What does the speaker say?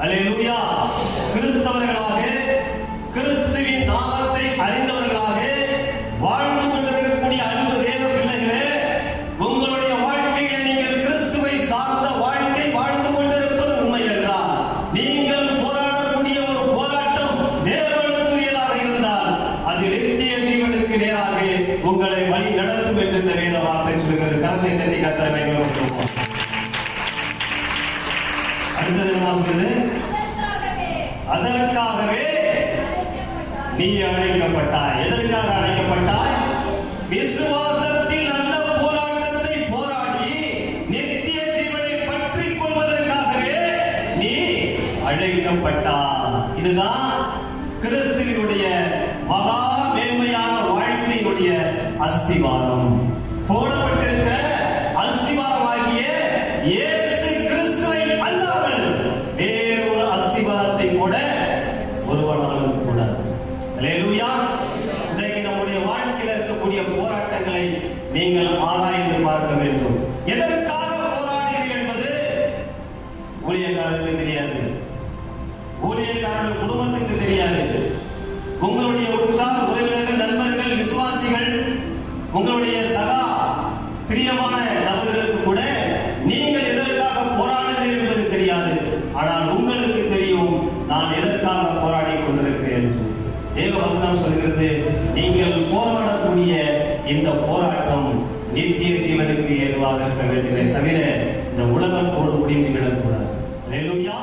அல்லேலூயா. கிறிஸ்தவர்களாக கிறிஸ்துவின் நாமத்தை அறிந்தவர்களாக வாழ்ந்து கொண்டிருக்கக்கூடிய அன்பு தேவ பிள்ளைகளே, உங்களுடைய வாழ்க்கையில் நீங்கள் கிறிஸ்துவை சார்ந்த வாழ்க்கை வாழ்ந்து கொண்டிருப்பது உண்மை என்றால், நீங்கள் போராடக்கூடிய ஒரு போராட்டம் தேவனுக்குரியதாக இருந்தால் அது நித்திய ஜீவனுக்கு நேராக உங்களை வழி நடத்தும் என்று இந்த வேத வார்த்தை சொல்கிறது. கரத்தை தட்டி கர்த்தரை மகிமைப்படுத்துவோம். அடுத்தது என்ன சொல்லுது? அதற்காகவே நீ அழைக்கப்பட்டாய். எதற்காக அழைக்கப்பட்டாய்? விசுவாசத்தில் நல்ல போராட்டத்தை போராடி நித்திய ஜீவனை பற்றிக் கொள்வதற்காகவே நீ அழைக்கப்பட்டாய். இதுதான் கிறிஸ்துவினுடைய மகா மேன்மையான வாழ்க்கையினுடைய அஸ்திவாரம். போடப்பட்டிருக்கிற அஸ்திவாரமாகிய இயேசு கிறிஸ்துவை அல்லாமல் வேறு ஒரு அஸ்திவாரத்தை போட ஒருவனாலும் கூடாது. அல்லேலூயா. இன்றைக்கு நம்முடைய வாழ்க்கையில் இருக்கக்கூடிய போராட்டங்களை நீங்கள் ஆராய்ந்து பார்க்க வேண்டும். எதற்காக போராடுகிறீர்கள் என்பது ஊழியக்காரனுக்கு தெரியாது, ஊழியக்காரனுடைய குடும்பத்துக்கு தெரியாது, உங்களுடைய உற்றார் உறவினர்கள், நண்பர்கள், விசுவாசிகள், உங்களுடைய சகா பிரியமான நபர்களுக்கு கூட நீங்கள் எதற்காக போராடுகிறீர்கள் என்பது தெரியாது. ஆனால் உங்களுக்கு தெரியும், நான் எதற்காக போராடி கொண்டிருக்கிறேன். தேவ வசனம் சொல்கிறது, நீங்கள் போராடக்கூடிய இந்த போராட்டம் நித்திய ஜீவனுக்கு ஏதுவாக இருக்க வேண்டுமே தவிர இந்த உலகத்தோடு முடிந்து விடக்கூடாது. அல்லேலூயா.